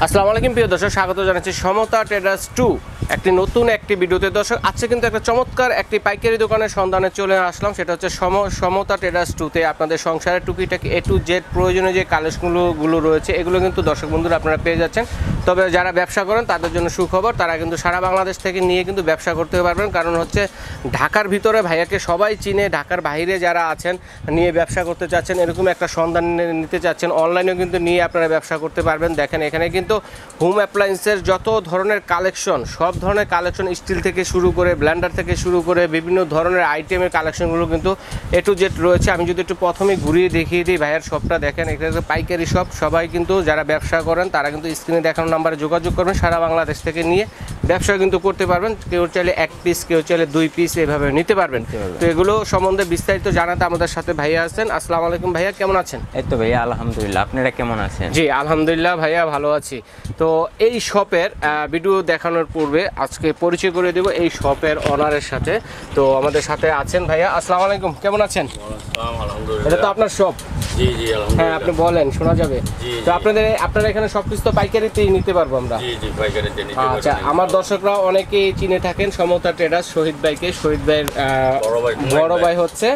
আসসালামু আলাইকুম প্রিয় দর্শক, স্বাগত জানাচ্ছি সমতা ট্রেডার্স 2 একটি নতুন একটি ভিডিওতে। দর্শক, আজকে কিন্তু একটা চমৎকার একটি পাইকারি দোকানের সন্ধানে চলে আসলাম। সেটা হচ্ছে সমতা ট্রেডার্স 2তে আপনাদের সংসারের টুকিটাকি A to Z প্রয়োজনীয় যে কালেকশনগুলো রয়েছে এগুলো কিন্তু দর্শক বন্ধুরা আপনারা পেয়ে যাচ্ছেন। তবে যারা ব্যবসা করেন তাদের জন্য সুখবর, তারা কিন্তু সারা বাংলাদেশ থেকে নিয়ে কিন্তু ব্যবসা করতে পারবেন। কারণ হচ্ছে ঢাকার ভিতরে ভাইয়াকে সবাই চিনে, ঢাকার বাইরে যারা আছেন নিয়ে ব্যবসা করতে চাচ্ছেন, এরকম একটা সন্ধান নিতে চাচ্ছেন, অনলাইনেও কিন্তু নিয়ে আপনারা ব্যবসা করতে পারবেন। দেখেন এখানে কিন্তু হোম অ্যাপ্লায়েন্সের যত ধরনের কালেকশন, সব ধরনের কালেকশন, স্টিল থেকে শুরু করে ব্লেন্ডার থেকে শুরু করে বিভিন্ন ধরনের আইটেমের কালেকশনগুলো কিন্তু A to Z রয়েছে। আমি যদি একটু প্রথমে ঘুরিয়ে দেখিয়ে দিই ভাইয়ার শপটা, দেখেন এখানে পাইকারি শপ। সবাই কিন্তু যারা ব্যবসা করেন তারা কিন্তু স্ক্রিনে দেখানো নাম্বারে যোগাযোগ করবেন, সারা বাংলাদেশ থেকে নিয়ে ব্যবসা কিন্তু করতে পারবেন। কেউ চাইলে 1 পিস, কেউ চাইলে 2 পিস এভাবে নিতে পারবেন। তো এগুলো সম্বন্ধে বিস্তারিত জানাতে আমাদের সাথে ভাইয়া আছেন। আসসালামু আলাইকুম ভাইয়া, কেমন আছেন? এই তো ভাইয়া আলহামদুলিল্লাহ, আপনারা কেমন আছেন? জি আলহামদুলিল্লাহ ভাইয়া, ভালো আছি। তো এই শপের ভিডিও দেখানোর পূর্বে আজকে পরিচয় করে দেব এই শপের ওনারের সাথে। তো আমাদের সাথে আছেন ভাইয়া। আসসালামু আলাইকুম, কেমন আছেন? এটা তো আপনার শপ? জি জি আলহামদুলিল্লাহ। হ্যাঁ আপনি বলেন, শোনা যাবে। তো আপনারা এখানে সবকিছু তো পাইকারিতেই নিতে পারবো আমরা? জি জি পাইকারিতে নিতে পারবেন। আচ্ছা, আমার দর্শকরা অনেকেই চিনে থাকেন সমতা ট্রেডার্স শহীদ ভাইকে। শহীদ ভাইয়ের বড় ভাই হচ্ছে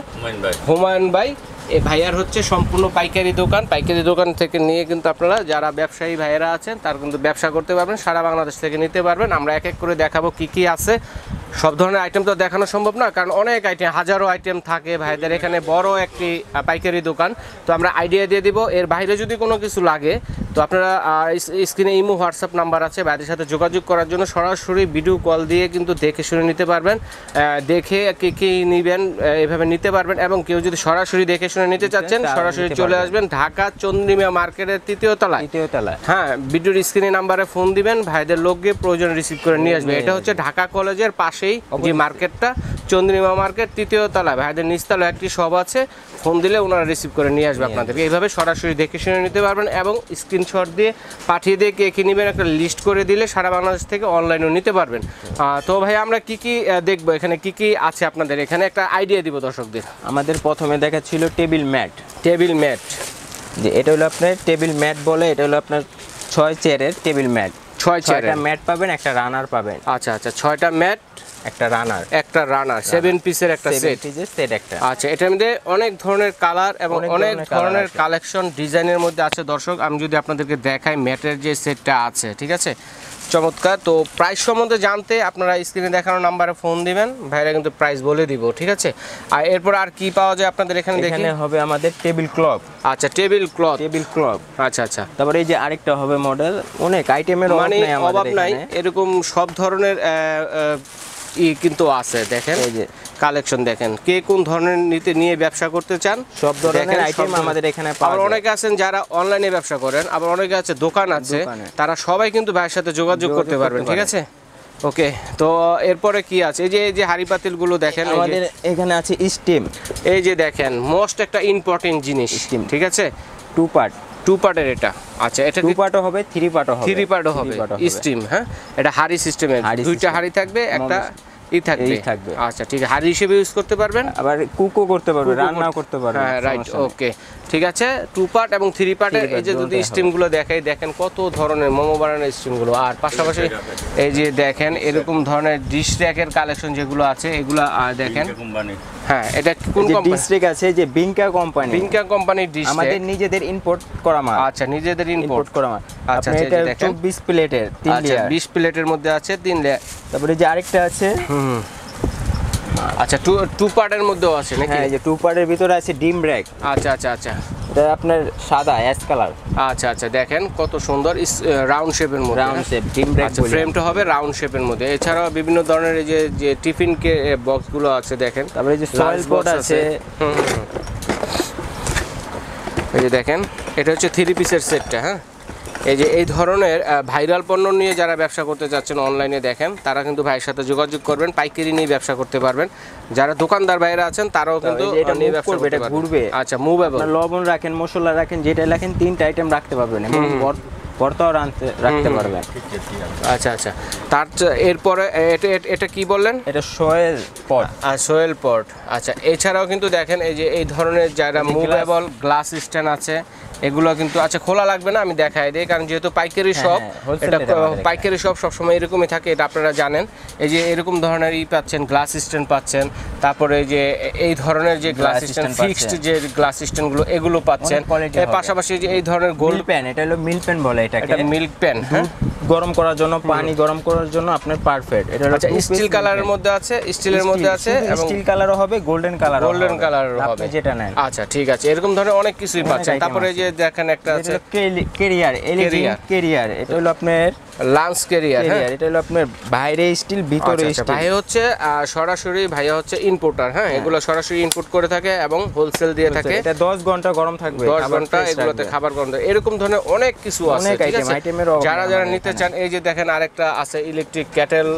হুমায়ুন ভাই। এই ভাইয়ার হচ্ছে সম্পূর্ণ পাইকারি দোকান। পাইকারি দোকান থেকে নিয়ে কিন্তু আপনারা যারা ব্যবসায়ী ভাইয়েরা আছেন তারা কিন্তু ব্যবসা করতে পারবেন, সারা বাংলাদেশ থেকে নিতে পারবেন। আমরা এক এক করে দেখাবো কি কি আছে। সব ধরনের আইটেম তো দেখানো সম্ভব না, কারণ অনেক আইটেম, হাজারো আইটেম থাকে ভাইদের এখানে। বড় একটি পাইকারি দোকান। তো আমরা আইডিয়া দিয়ে দিব। এর বাইরে যদি কোনো কিছু লাগে তো আপনারা স্ক্রিনে ইমো হোয়াটসঅ্যাপ নাম্বার আছে, ভাইদের সাথে যোগাযোগ করার জন্য সরাসরি ভিডিও কল দিয়ে কিন্তু দেখে শুনে নিতে পারবেন। দেখে কে নেবেন এভাবে নিতে পারবেন। এবং কেউ যদি সরাসরি দেখে শুনে নিতে চাচ্ছেন সরাসরি চলে আসবেন ঢাকা চন্দ্রিমা মার্কেটের তৃতীয় তলায়। হ্যাঁ, ভিডিওর স্ক্রিনে নাম্বারে ফোন দিবেন, ভাইদের লোক গিয়ে প্রয়োজন রিসিভ করে নিয়ে আসবে। এটা হচ্ছে ঢাকা কলেজের পাশেই যে মার্কেটটা, চন্দ্রিমা মার্কেট তৃতীয় তলায়। ভাইদের নিচতলায় একটি শপ আছে, ফোন দিলে ওনারা রিসিভ করে নিয়ে আসবে আপনাদেরকে। এইভাবে সরাসরি দেখে শুনে নিতে পারবেন এবং স্ক্রিনশট দিয়ে পাঠিয়ে দিয়ে কে নেবেন একটা লিস্ট করে দিলে সারা বাংলাদেশ থেকে অনলাইনেও নিতে পারবেন। তো ভাই আমরা কি কি দেখবো, এখানে কি কি আছে আপনাদের এখানে একটা আইডিয়া দিব দর্শকদের। আমাদের প্রথমে দেখাচ্ছিল টেবিল ম্যাট। যে এটা হলো আপনার টেবিল ম্যাট বলে, এটা হলো আপনার 6 চেয়ারের টেবিল ম্যাট। 6 চেয়ারের ম্যাট পাবেন, একটা রানার পাবেন। আচ্ছা, 6টা ম্যাট, একটা রানার 7 পিসের একটা সেট একটা। আচ্ছা, এটার মধ্যে অনেক ধরনের কালার এবং অনেক ধরনের কালেকশন ডিজাইনের মধ্যে আছে। দর্শক আমি যদি আপনাদেরকে দেখাই ম্যাটের যে সেটটা আছে, ঠিক আছে, চমৎকার। তো প্রাইস সম্বন্ধে জানতে আপনারা স্ক্রিনে দেখানো নাম্বারে ফোন দিবেন, ভাইরা কিন্তু প্রাইস বলে দিব, ঠিক আছে। আর এরপর আর কি পাওয়া যায় আপনাদের এখানে? এখানে হবে আমাদের টেবিল ক্লথ। আচ্ছা, টেবিল ক্লথ। আচ্ছা। তারপরে এই যে আরেকটা হবে মডেল, অনেক আইটেমের মানে অভাব নাই, এরকম সব ধরনের কিন্তু আছে। দেখেন এই যে কালেকশন, দেখেন কে কোন ধরনের নিয়ে ব্যবসা করতে চান, সব ধরনের আইটেম আমাদের এখানে পাওয়া যায়। আবার অনেকে আছেন যারা অনলাইনে ব্যবসা করেন, আবার অনেকে আছে দোকান আছে, তারা সবাই কিন্তু ভাইয়ের সাথে যোগাযোগ করতে পারবেন, ঠিক আছে। ওকে, তো এরপরে কি আছে? এই যে হাড়ি পাতিল গুলো দেখেন, আমাদের এখানে আছে স্টিম। এই যে দেখেন মোস্ট একটা ইম্পর্টেন্ট জিনিস স্টিম, ঠিক আছে। 2 পার্টের এটা। আচ্ছা, এটা 2 পার্টও হবে, 3 পার্টও হবে স্টিম। হ্যাঁ, এটা হাড়ি সিস্টেমের, 2টা হাড়ি থাকবে, একটা থাকবে। আচ্ছা ঠিক আছে, হাড়ি হিসেবে ইউজ করতে পারবেন, আবার কুকও করতে পারবেন, রান্নাও করতে পারবেন। হ্যাঁ রাইট, ওকে ঠিক আছে। 2 পার্ট এবং 3 পার্টের এই যে যদি স্টিমগুলো দেখাই, দেখেন কত ধরনের মোমো বানানোর স্টিমগুলো। আর পাশাপাশি এই যে দেখেন এরকম ধরনের ডিশ র্যাকের কালেকশন যেগুলো আছে এগুলো দেখেন। হ্যাঁ, এটা কোন কোম্পানি? ডিশ র্যাক আছে যে বিঙ্কা কোম্পানির ডিশ, আমাদের নিজেদের ইম্পোর্ট করা মাল। আচ্ছা, নিজেদের ইম্পোর্ট করা মাল। আচ্ছা, এটা 24 প্লেটের 3 লেয়ার। 20 প্লেটের মধ্যে আছে 3 লেয়ার। তারপরে যে আরেকটা আছে, আচ্ছা 2 পার্টের মধ্যেও আছে নাকি? হ্যাঁ, এই যে 2 পার্টের ভিতরে আছে ডিম র্যাক। আচ্ছা, এটা আপনার সাদা অ্যাশ কালার। আচ্ছা, দেখেন কত সুন্দর রাউন্ড শেপের মধ্যে, রাউন্ড শেপ ডিম র্যাক। আচ্ছা, ফ্রেমটা হবে রাউন্ড শেপের মধ্যে। এছাড়াও বিভিন্ন ধরনের এই যে টিফিন বক্সগুলো আছে দেখেন। তারপরে যে সয়েল পট আছে। এই যে দেখেন এটা হচ্ছে 3 পিসের সেটটা। হ্যাঁ, এই যে এই ধরনের ভাইরাল পণ্য নিয়ে যারা ব্যবসা করতে চাচ্ছেন অনলাইনে, দেখেন তারা কিন্তু ভাইয়ের সাথে যোগাযোগ করবেন, পাইকারি নিয়ে ব্যবসা করতে পারবেন। যারা দোকানদার ভাইরা আছেন তারাও কিন্তু এটা নিয়ে ব্যবসা করতে পারবেন, ঘুরবে। আচ্ছা, মুভেবল, লবণ রাখেন, মশলা রাখেন, যেটা রাখেন 3টা আইটেম রাখতে পারবেন এবং পরতাও রাখতে পারবেন। আচ্ছা, তার এরপরে এটা কি বললেন? এটা সয়েল পট। আচ্ছা, এছাড়াও কিন্তু দেখেন এই যে এই ধরনের যারা মুভেবল গ্লাস স্ট্যান্ড আছে, এগুলো কিন্তু আচ্ছা খোলা লাগবে না, আমি দেখাই দিই, কারণ যেহেতু পাইকারি শপ, এটা পাইকারি শপ সবসময় এরকমই থাকে, এটা আপনারা জানেন। এই যে এরকম ধরনের পাচ্ছেন, গ্লাস স্ট্যান্ড পাচ্ছেন, তারপরে যে এই ধরনের যে গ্লাস স্ট্যান্ড, ফিক্সড যে গ্লাস স্ট্যান্ডগুলো এগুলো পাচ্ছেন। এর পাশাপাশি যে এই ধরনের গোল্ড প্যান, এটা হলো মিল্ক প্যান বলে এটাকে, এটা মিল্ক প্যান, হ্যাঁ, গরম করার জন্য, পানি গরম করার জন্য আপনার পারফেক্ট। এটা হলো স্টিল কালারের মধ্যে আছে, স্টিলের মধ্যে আছে, এবং স্টিল কালারও হবে, গোল্ডেন কালারও হবে, যেটা নেন। আচ্ছা ঠিক আছে, এরকম ধরনের অনেক কিছুই পাচ্ছেন। তারপরে যে দেখেন একটা আছে ক্যারিয়ার, ক্যারিয়ার, এটা হলো আপনার লাঞ্চ ক্যারিয়ার, হ্যাঁ, এটা হলো আপনার বাইরে স্টিল, ভিতরে স্টিল। ভাই হচ্ছে সরাসরি ভাইয়া হচ্ছে ইম্পোর্টার, হ্যাঁ, এগুলো সরাসরি ইম্পোর্ট করে থাকে এবং হোলসেল দিয়ে থাকে। এটা 10 ঘন্টা গরম থাকবে, 10 ঘন্টা এগুলোতে খাবার গরম থাকে। এরকম ধরনের অনেক কিছু আছে, ঠিক আছে। যারা নিতে চান, এই যে দেখেন আরেকটা আছে ইলেকট্রিক ক্যাটেল,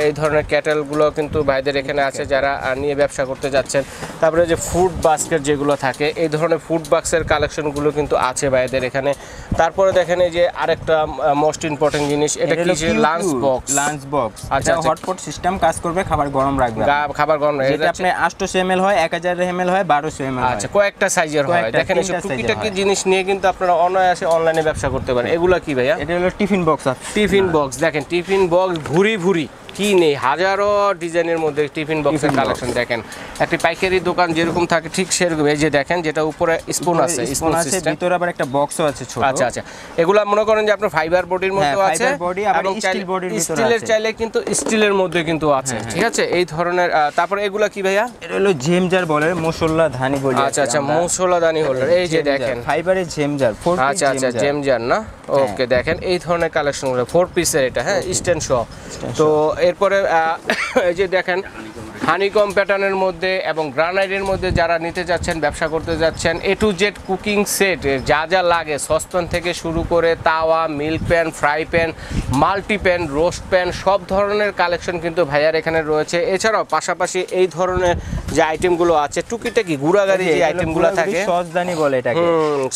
এই ধরনের ক্যাটেল গুলো কিন্তু ভাইদের এখানে আছে, যারা নিয়ে ব্যবসা করতে যাচ্ছেন। তারপরে যে ফুড বাস্কেট যেগুলো থাকে, এই ধরনের ফুড বাক্সের কালেকশন গুলো কিন্তু আছে ভাইদের এখানে। তারপরে দেখেন এই যে আরেকটা মোস্ট ইম্পর্টেন্ট জিনিস, এটা কি লাঞ্চ বক্স। আচ্ছা, হটপট সিস্টেম কাজ করবে, খাবার গরম রাখবে, খাবার গরম রাখবে। এটা আপনি 800 ml হয়, 1000 ml হয়, 1200 ml হয়। আচ্ছা, কয়েকটা সাইজের হয়। দেখেন এই টুকিটাকি জিনিস নিয়ে কিন্তু আপনারা অনায়াসে অনলাইনে ব্যবসা করতে পারেন। এগুলা কি ভাইয়া? এটা হলো টিফিন বক্স। টিফিন বক্স, দেখেন টিফিন বক্স ভুরি কি নেই, হাজারো ডিজাইনের মধ্যে টিফিন বক্সের কালেকশন। দেখেন একটি পাইকারি দোকান যেরকম থাকে ঠিক সেরকম। এই যে দেখেন, যেটা উপরে স্পুন আছে, স্পুন সিস্টেম, ভিতরে আবার একটা বক্সও আছে ছোট। আচ্ছা, এগুলা মনে করেন যে আপনার ফাইবার বডির মধ্যে আছে, এবং স্টিল বডির ভিতরে আছে, স্টিলের চাইলে কিন্তু স্টিলের মধ্যে কিন্তু আছে, ঠিক আছে, এই ধরনের। তারপর এগুলা কি ভাইয়া? এটা হলো জেমজার বলে, মশলা ধানি বলে। আচ্ছা, মশলা দানি হোল্ডার, এই যে দেখেন ফাইবারের জেমজার, 4 পিস। আচ্ছা, জেমজার না, ওকে। দেখেন এই ধরনের কালেকশনগুলো 4 পিসের, এটা, হ্যাঁ, স্ট্যান্ড সহ। তো এরপরে এই যে দেখেন হানিকম প্যাটার্নের মধ্যে এবং গ্রানাইটের মধ্যে যারা নিতে যাচ্ছেন, ব্যবসা করতে যাচ্ছেন, A to Z cooking set, যা লাগে সসপ্যান থেকে শুরু করে তাওয়া, milk pan, fry pan, multi pan, roast pan, সব ধরনের কালেকশন কিন্তু ভাইয়ার এখানে রয়েছে। এছাড়াও পাশাপাশি এই ধরনের যে আইটেমগুলো আছে, টুকিটাকি গুড়াগাড়ি যে আইটেমগুলো থাকে, সসদানি বলে এটাকে।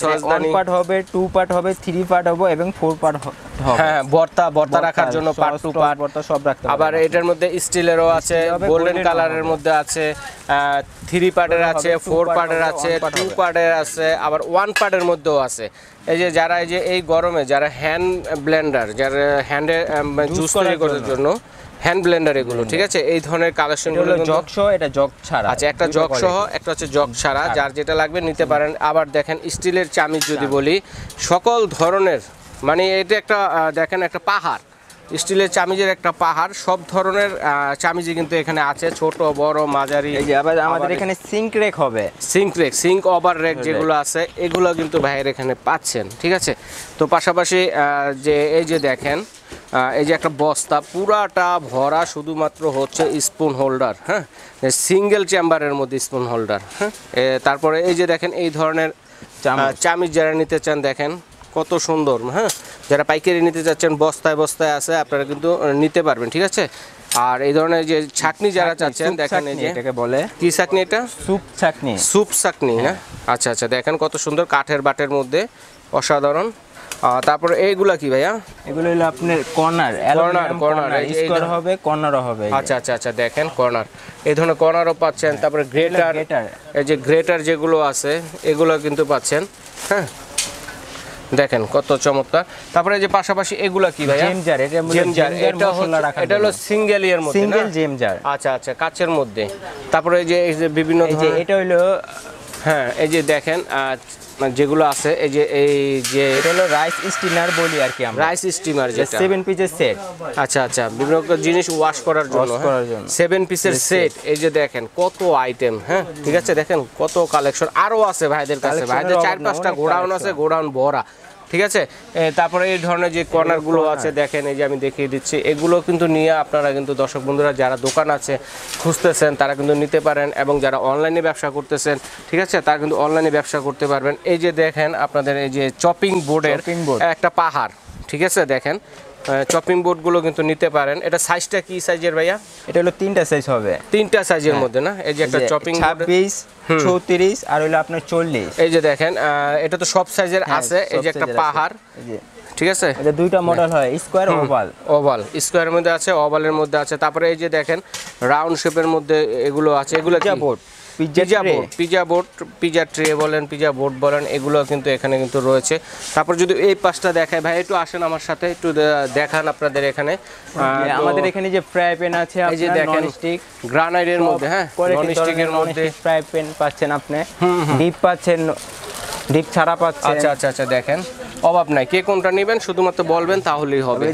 সসদানি 1 পার্ট হবে, 2 পার্ট হবে, 3 পার্ট হবে এবং 4 পার্ট হবে। হ্যাঁ, ভর্তা রাখার জন্য পার্ট, 2 পার্ট ভর্তা সব রাখতে হবে। আবার এটার মধ্যে স্টিলেরও আছে, গোল্ডেন কালারের মধ্যে আছে, 3 পার্টের আছে, 4 পার্টের আছে, 2 পার্টের আছে, আবার 1 পার্টের মধ্যেও আছে। এই যে যারা এই যে এই গরমে যারা হ্যান্ড ব্লেন্ডার, যারা হ্যান্ডে জুস তৈরি করার জন্য হ্যান্ড ব্লেন্ডার, এগুলো ঠিক আছে, এই ধরনের কালেকশনগুলো জগ সহ, এটা জগ ছাড়া। আচ্ছা, একটা জগ সহ, একটা হচ্ছে জগ ছাড়া, যার যেটা লাগবে নিতে পারেন। আবার দেখেন স্টিলের চামিচ যদি বলি, সকল ধরনের, মানে এটা একটা দেখেন একটা পাহাড়, স্টিলের চামিজের একটা পাহাড়, সব ধরনের চামিজই কিন্তু এখানে আছে, ছোট বড় মাঝারি। এই যে আবার আমাদের এখানে সিঙ্ক রেক হবে, সিঙ্ক ওভার রেক যেগুলো আছে, এগুলো কিন্তু ভাইয়ের এখানে পাচ্ছেন, ঠিক আছে। তো পাশাপাশি যে এই যে দেখেন, এই যে একটা বস্তা পুরাটা ভরা শুধুমাত্র হচ্ছে স্পুন হোল্ডার, হ্যাঁ, সিঙ্গেল চেম্বারের মধ্যে স্পুন হোল্ডার, হ্যাঁ। তারপরে এই যে দেখেন এই ধরনের চামিচ যারা নিতে চান, দেখেন কত সুন্দর, হ্যাঁ, যারা পাইকারি নিতে চাচ্ছেন, বস্তায় আছে, আপনারা কিন্তু নিতে পারবেন, ঠিক আছে। আর এই ধরনের যে ছাকনি যারা চাচ্ছেন, দেখেন এই যে এটাকে বলে কি ছাকনি, এটা সুপ ছাকনি, হ্যাঁ। আচ্ছা, দেখেন কত সুন্দর, কাঠের বাটের মধ্যে, অসাধারণ। তারপরে এইগুলা কি ভাইয়া? এগুলো হলো আপনার কর্নার স্কোয়ার হবে, কর্নারও হবে। আচ্ছা, দেখেন কর্নার, এই ধরনের কর্নারও পাচ্ছেন। তারপরে গ্রেটার, এই যে গ্রেটার যেগুলো আছে এগুলো কিন্তু পাচ্ছেন, হ্যাঁ, দেখেন কত চমৎকার। তারপরে যে পাশাপাশি এগুলা কি ভাইয়া? জেমজার, এটা হলো সিঙ্গেল এর মধ্যে, সিঙ্গেল জেমজার। আচ্ছা, কাচের মধ্যে। তারপরে এই যে বিভিন্ন, এটা হলো, হ্যাঁ, এই যে দেখেন যেগুলো আছে, এই যে এটা হলো রাইস স্টিমার বলি আর কি আমরা, রাইস স্টিমার, যেটা 7 পিসের সেট। আচ্ছা, বিভিন্ন জিনিস ওয়াশ করার জন্য 7 পিসের সেট। এই যে দেখেন কত আইটেম, হ্যাঁ, ঠিক আছে, দেখেন কত কালেকশন আরো আছে ভাইদের কাছে, ভাইদের 4-5টা গোডাউন আছে, গোডাউন ভরা, ঠিক আছে। তারপরে এই ধরনের যে কর্নারগুলো আছে, দেখেন এই যে আমি দেখিয়ে দিচ্ছি, এগুলো কিন্তু নিয়ে আপনারা কিন্তু দর্শক বন্ধুরা যারা দোকান আছে খুঁজতেছেন, তারা কিন্তু নিতে পারেন, এবং যারা অনলাইনে ব্যবসা করতেছেন, ঠিক আছে, তারা কিন্তু অনলাইনে ব্যবসা করতে পারবেন। এই যে দেখেন আপনাদের এই যে চপিং বোর্ডের একটা পাহাড়, ঠিক আছে, দেখেন চপিং বোর্ডগুলো কিন্তু নিতে পারেন। এটা সাইজটা কি সাইজের ভাইয়া? এটা হলো 3টা সাইজ হবে, 3টা সাইজের মধ্যে না? এই যে একটা চপিং 26, 34 আর হলো আপনার 40। এই যে দেখেন এটা তো সব সাইজের আছে। এই যে একটা পাহাড়, ঠিক আছে, এটা দুইটা মডেল হয়, স্কয়ার ওভাল স্কয়ারের মধ্যে আছে, ওভালের মধ্যে আছে। তারপরে এই যে দেখেন রাউন্ড শেপের মধ্যে এগুলো আছে, এগুলো কি board? Pizza board pizza tray বলেন, পিজা বোর্ড বলেন, এগুলো কিন্তু এখানে কিন্তু রয়েছে। তারপর যদি এই পাশটা দেখায় ভাই, একটু আসেন আমার সাথে, একটু দেখান আপনাদের এখানে। আমাদের এখানে যে ফ্রাই প্যান আছে, এই যে দেখেন গ্রানাইটের মধ্যে, হ্যাঁ নন স্টিকের মধ্যে ফ্রাই প্যান পাচ্ছেন আপনি, ডিপ পাচ্ছেন, ডিপ ছাড়া পাচ্ছেন। আচ্ছা আচ্ছা আচ্ছা, দেখেন অভাব নাই, কে কোনটা নেবেন শুধুমাত্র বলবেন তাহলেই হবে।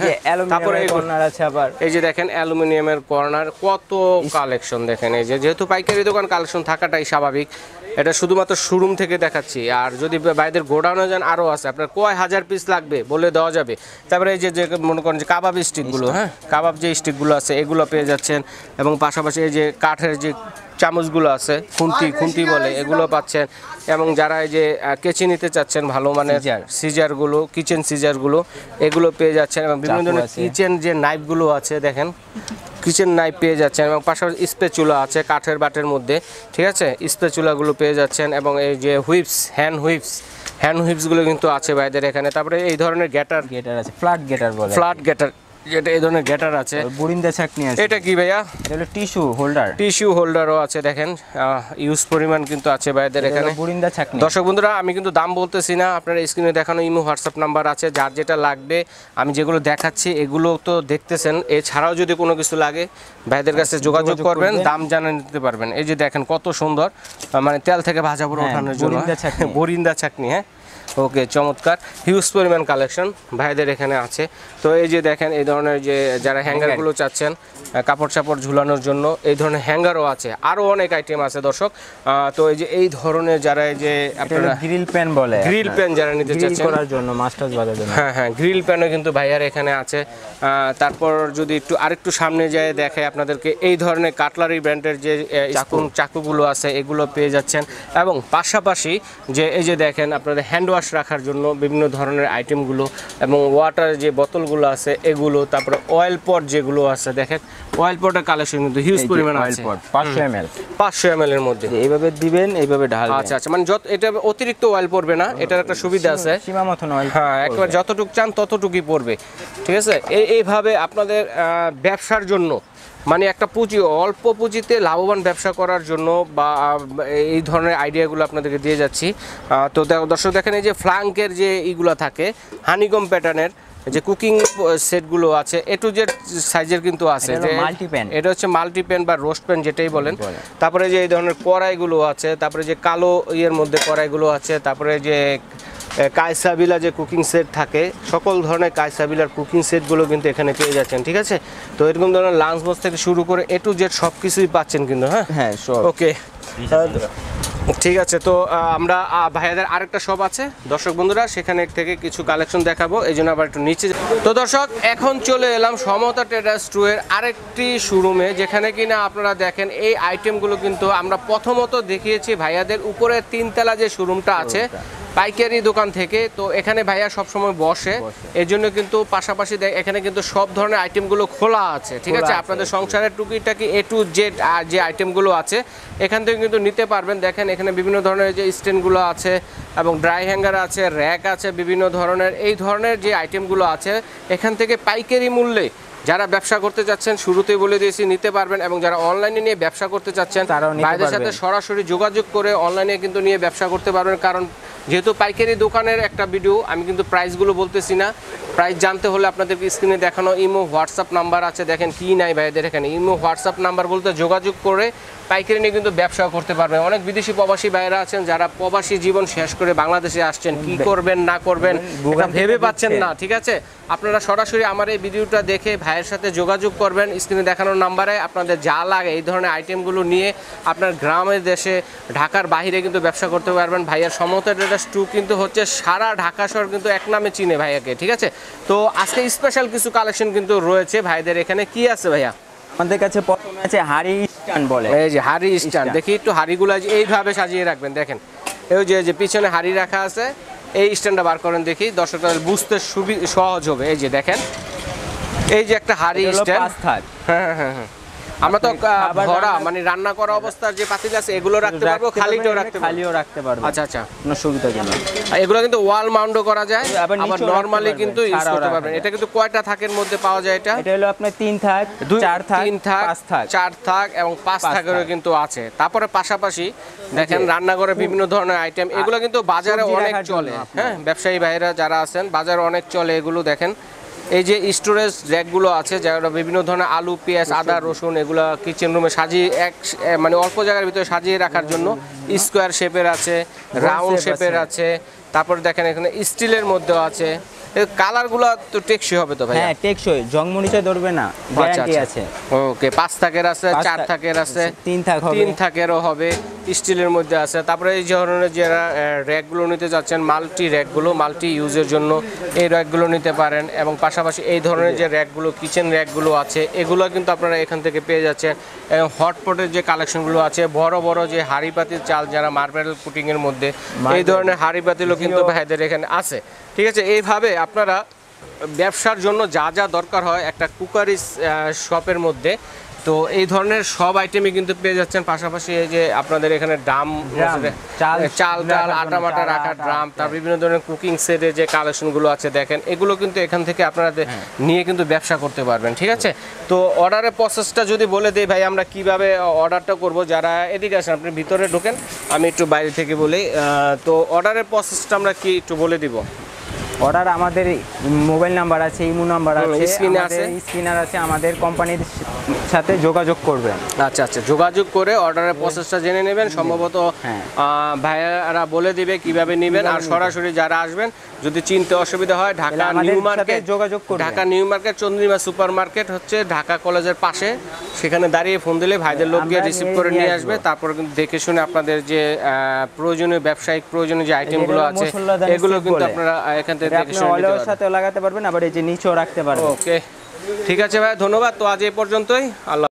তারপরে কর্নার আছে আবার, এই যে দেখেন অ্যালুমিনিয়ামের কর্নার, কত কালেকশন দেখেন। এই যে যেহেতু পাইকারি দোকান, কালেকশন থাকাটাই স্বাভাবিক, এটা শুধুমাত্র শোরুম থেকে দেখাচ্ছি। আর যদি বাইরের গোডাউনে যান আরও আছে, আপনার কয় হাজার পিস লাগবে বলে দেওয়া যাবে। তারপরে এই যে মনে করেন যে কাবাব স্টিকগুলো, হ্যাঁ কাবাব যে স্টিকগুলো আছে এগুলো পেয়ে যাচ্ছেন, এবং পাশাপাশি এই যে কাঠের যে চামচগুলো আছে, খুন্তি বলে, এগুলো পাচ্ছেন। এবং যারা এই যে কেচি নিতে চাচ্ছেন ভালো মানের সিজারগুলো, কিচেন সিজারগুলো, এগুলো পেয়ে যাচ্ছেন। এবং বিভিন্ন ধরনের কিচেন যে নাইফগুলো আছে দেখেন, কিচেন নাইফ পেয়ে যাচ্ছেন, এবং পাশাপাশি স্পেচুলা আছে কাঠের বাটের মধ্যে, ঠিক আছে, স্পেচুলাগুলো পেয়ে যাচ্ছেন। এবং এই যে হ্যান্ড হুইপসগুলো কিন্তু আছে ভাইদের এখানে। তারপরে এই ধরনের গ্যাটার আছে, ফ্ল্যাট গ্যাটার বলে, ফ্ল্যাট গ্যাটার, যেটা এই ধরনের গ্যাটার আছে। বুরিন্দা ছাকনি আছে। এটা কি ভাইয়া? এটা হলো টিস্যু হোল্ডারও আছে, দেখেন ইউজ পরিমাণ কিন্তু আছে ভাইদের এখানে। বুরিন্দা ছাকনি। দর্শক বন্ধুরা, আমি কিন্তু দাম বলতেছি না, আপনারা স্ক্রিনে দেখানো ইমো হোয়াটসঅ্যাপ নাম্বার আছে, যার যেটা লাগবে। আমি যেগুলো দেখাচ্ছি এগুলো তো দেখতেছেন, এছাড়াও যদি কোনো কিছু লাগে ভাইদের কাছে যোগাযোগ করবেন, দাম জানিয়ে নিতে পারবেন। এই যে দেখেন কত সুন্দর, মানে তেল থেকে ভাজা পুরো ওঠানোর জন্য বরিন্দা ছাকনি, হ্যাঁ ওকে, চমৎকার হিউজ পরিমাণ কালেকশন ভাইদের এখানে আছে। তো এই যে দেখেন এই ধরনের যে যারা হ্যাঙ্গারগুলো চাচ্ছেন কাপড় চাপড় ঝুলানোর জন্য, এই ধরনের হ্যাঙ্গারও আছে, আরও অনেক আইটেম আছে দর্শক। তো এই যে এই ধরনের যারা এই যে আপনারা গ্রিল প্যান বলে, গ্রিল প্যান যারা নিতে চাচ্ছেন করার জন্য, মাস্টার্স বাজার জন্য, হ্যাঁ গ্রিল প্যানও কিন্তু ভাইয়ার এখানে আছে। তারপর যদি আরেকটু সামনে যায় দেখে আপনাদেরকে, এই ধরনের কাটলারি ব্র্যান্ডের যে চাকুগুলো আছে এগুলো পেয়ে যাচ্ছেন। এবং পাশাপাশি যে এই যে দেখেন আপনাদের হ্যান্ড ওয়াশ রাখার জন্য বিভিন্ন ধরনের আইটেমগুলো, এবং ওয়াটার যে বোতলগুলো আছে এগুলো, তারপরে অয়েল পট যেগুলো আছে দেখেন, অয়েল পটের কালেকশন কিন্তু হিউজ পরিমাণ আছে, 500 ml এর মধ্যে। এইভাবে দিবেন, এইভাবে ঢালবেন। আচ্ছা আচ্ছা, মানে যত এটা অতিরিক্ত অয়েল পড়বে না, এটার একটা সুবিধা আছে, সীমা মতন অয়েল, হ্যাঁ একবার যতটুকু চান ততটুকুই পড়বে, ঠিক আছে। এইভাবে আপনাদের ব্যবসার জন্য, মানে একটা পুঁজি, অল্প পুঁজিতে লাভবান ব্যবসা করার জন্য বা এই ধরনের আইডিয়াগুলো আপনাদেরকে দিয়ে যাচ্ছি। তো দর্শক দেখেন, এই যে ফ্লাঙ্কের যে ইগুলো থাকে হানিকম প্যাটার্নের যে কুকিং সেটগুলো আছে, এ টু জেড সাইজের কিন্তু আছে, যে এটা হচ্ছে মাল্টি প্যান বা রোস্ট প্যান যেটাই বলেন। তারপরে যে এই ধরনের কড়াইগুলো আছে, তারপরে যে কালো ইয়ের মধ্যে কড়াইগুলো আছে, তারপরে যে কায়সাবিলা যে কুকিং সেট থাকে, সকল ধরনের কায়সাবিলার কুকিং সেটগুলো কিন্তু এখানে পেয়ে যাচ্ছেন, ঠিক আছে। তো এরকম ধরনের লাঞ্চ বক্স থেকে শুরু করে এ টু জেড সব কিছুই পাচ্ছেন কিন্তু, হ্যাঁ ওকে ঠিক আছে। তো আমরা ভাইয়াদের আরেকটা শপ আছে দর্শক বন্ধুরা, সেখানে থেকে কিছু কালেকশন দেখাবো, এই জন্য আবার একটু নিচে। তো দর্শক, এখন চলে এলাম সমতা ট্রেডার্স 2 এর আরেকটি শোরুমে, যেখানে কিনা আপনারা দেখেন এই আইটেমগুলো কিন্তু আমরা প্রথমত দেখিয়েছি ভাইয়াদের উপরে 3 তলা যে শোরুমটা আছে পাইকারি দোকান থেকে। তো এখানে ভাইয়া সবসময় বসে, এর জন্য কিন্তু পাশাপাশি এখানে কিন্তু সব ধরনের আইটেমগুলো খোলা আছে, ঠিক আছে। আপনাদের সংসারের টুকিটাকি এ টু জেড যে আইটেমগুলো আছে এখান থেকে কিন্তু নিতে পারবেন। দেখেন এখানে বিভিন্ন ধরনের যে স্ট্যান্ডগুলো আছে, এবং ড্রাই হ্যাঙ্গার আছে, র্যাক আছে, বিভিন্ন ধরনের এই ধরনের যে আইটেমগুলো আছে এখান থেকে পাইকারি মূল্যে যারা ব্যবসা করতে চাচ্ছেন, শুরুতেই বলে দিয়েছি, নিতে পারবেন। এবং যারা অনলাইনে নিয়ে ব্যবসা করতে চাচ্ছেন, ভাইদের সাথে সরাসরি যোগাযোগ করে অনলাইনে কিন্তু নিয়ে ব্যবসা করতে পারবেন। কারণ যেহেতু পাইকারি দোকানের একটা ভিডিও, আমি কিন্তু প্রাইসগুলো বলতেছি না। প্রাইস জানতে হলে আপনাদেরকে স্ক্রিনে দেখানো ইমো হোয়াটসঅ্যাপ নাম্বার আছে, দেখেন কি নাই ভাইদের এখানে, ইমো হোয়াটসঅ্যাপ নাম্বার বলতে যোগাযোগ করে পাইকারি নিয়ে কিন্তু ব্যবসা করতে পারবেন। অনেক বিদেশি প্রবাসী ভাইয়েরা আছেন যারা প্রবাসী জীবন শেষ করে বাংলাদেশে আসছেন, কি করবেন না করবেন ভেবে পাচ্ছেন না, ঠিক আছে। আপনারা সরাসরি আমার এই ভিডিওটা দেখে ভাইয়ের সাথে যোগাযোগ করবেন, স্ক্রিনে দেখানোর নাম্বারে আপনাদের যা লাগে এই ধরনের আইটেমগুলো নিয়ে আপনার গ্রামের দেশে, ঢাকার বাইরে কিন্তু ব্যবসা করতে পারবেন। ভাইয়ার সমতা ট্রেডার্স 2 কিন্তু হচ্ছে সারা ঢাকা শহর কিন্তু এক নামে চিনে ভাইয়াকে, ঠিক আছে। তো আজকে স্পেশাল কিছু কালেকশন কিন্তু রয়েছে ভাইদের এখানে। কি আছে ভাইয়া? আমাদের কাছে প্রথমে আছে হাড়ি স্ট্যান্ড বলে, এই যে হাড়ি স্ট্যান্ড। দেখি একটু হাড়িগুলো এইভাবে সাজিয়ে রাখবেন, দেখেন এই যে পিছনে হাড়ি রাখা আছে, এই স্ট্যান্ডটা বার করেন দেখি, দর্শকদের বুঝতে সহজ হবে। এই যে দেখেন, এই যে একটা হাড়ি স্ট্যান্ড, হ্যাঁ, আমরা তো খাবার ভরা রান্না- মানে রান্না করা অবস্থার যে পাতিল আছে এগুলো রাখতে পারবো, খালিটাও রাখতে পারবো। খালিও রাখতে পারবো। আচ্ছা আচ্ছা, কোনো সুবিধাজনক। আর এগুলো কিন্তু ওয়াল মাউন্টও করা যায়, আবার আবার নিচেও রাখতে নরমালি পারবেন, কিন্তু ইউজ ছাড়াও করতে রাখা পারবেন। যায়। এটা কিন্তু কয়টা থাকের মধ্যে পাওয়া যায় এটা? এটা হলো আপনার 3 থাক, 4 থাক, 3 থাক, 5 থাক। 4 থাক এবং 5 পাঁচ থাকেরও থাক। কিন্তু আছে। তারপরে পাশাপাশি দেখেন রান্নাঘরে বিভিন্ন ধরনের আইটেম, এগুলো কিন্তু বাজারে সবজি অনেক রাখার জন্য চলে। আপনার। হ্যাঁ, ব্যবসায়ী ভাইরা যারা আছেন বাজারে অনেক চলে এগুলো। দেখেন এই যে স্টোরেজ র্যাকগুলো আছে, যারা বিভিন্ন ধরনের আলু, পেঁয়াজ, আদা, রসুন এগুলো কিচেন রুমে সাজিয়ে মানে অল্প জায়গার ভিতরে সাজিয়ে রাখার জন্য স্কোয়ার শেপের আছে, রাউন্ড shape শেপের আছে। তারপর দেখেন এখানে স্টিলের মধ্যেও আছে। কালারগুলো তো টেকসই হবে তো ভাই? হ্যাঁ, টেকসই, জং মরিচা ধরবে না, গ্যারান্টি আছে। ওকে, 5 থাকের আছে, 5 4 থাকের আছে, 3 থাক হবে। 3 থাকেরও হবে, স্টিলের মধ্যে আছে। তারপরে এই ধরনের যারা র্যাকগুলো নিতে যাচ্ছেন, মাল্টি র্যাকগুলো, মাল্টি ইউজের জন্য এই র্যাকগুলো নিতে পারেন। এবং পাশাপাশি এই ধরনের যে র্যাকগুলো, কিচেন র্যাকগুলো আছে, এগুলো কিন্তু আপনারা এখান থেকে পেয়ে যাচ্ছেন। এবং হটপটের যে কালেকশনগুলো আছে, বড় বড় যে হাঁড়ি পাতিল চাল, যারা মার্বেল পুটিংয়ের মধ্যে, এই ধরনের হাঁড়ি পাতিলও কিন্তু ভাইদের এখানে আছে। ঠিক আছে, এইভাবে আপনারা ব্যবসার জন্য যা যা দরকার হয় একটা কুকারি শপের মধ্যে, তো এই ধরনের সব আইটেমই কিন্তু পেয়ে যাচ্ছেন। পাশাপাশি এই যে আপনাদের এখানে ড্রাম, চাল ডাল, আটা মাটা রাখার ড্রাম, তার বিভিন্ন ধরনের কুকিং সেটের যে কালেকশনগুলো আছে দেখেন, এগুলো কিন্তু এখান থেকে আপনারা নিয়ে কিন্তু ব্যবসা করতে পারবেন। ঠিক আছে, তো অর্ডারের প্রসেসটা যদি বলে দিই ভাই, আমরা কিভাবে অর্ডারটা করব। যারা এদিকে আসেন, আপনি ভিতরে ঢোকেন, আমি একটু বাইরে থেকে বলি। তো অর্ডারের প্রসেসটা আমরা কি একটু বলে দিব? অর্ডার আমাদের মোবাইল নাম্বার আছে, ইমো নাম্বার আছে, স্ক্রিনে আছে, স্ক্রিনার আছে, আমাদের কোম্পানির সাথে যোগাযোগ করবেন। আচ্ছা আচ্ছা, যোগাযোগ করে অর্ডারের প্রসেসটা জেনে নেবেন। সম্ভবত ভাইয়ারা বলে দিবে কিভাবে নেবেন। আর সরাসরি যারা আসবেন, যদি চিনতে অসুবিধা হয়, ঢাকা নিউ মার্কেট, যোগাযোগ করবেন। Dhaka new market Chandrima super market হচ্ছে ঢাকা কলেজের পাশে। সেখানে দাঁড়িয়ে ফোন দিলে ভাইদের লোক গিয়ে রিসিভ করে নিয়ে আসবে। তারপর কিন্তু দেখে শুনে আপনাদের যে প্রয়োজনীয় ব্যবসায়িক প্রয়োজনীয় যে আইটেমগুলো আছে এগুলো কিন্তু আপনারা এখান থেকে দেখে শুনে নিতে পারবেন। সাথে লাগাতে পারবেন, আবার এই যে নিচেও রাখতে পারবেন। ওকে, ঠিক আছে ভাই, ধন্যবাদ। তো আজ এই পর্যন্তই। আল্লাহ।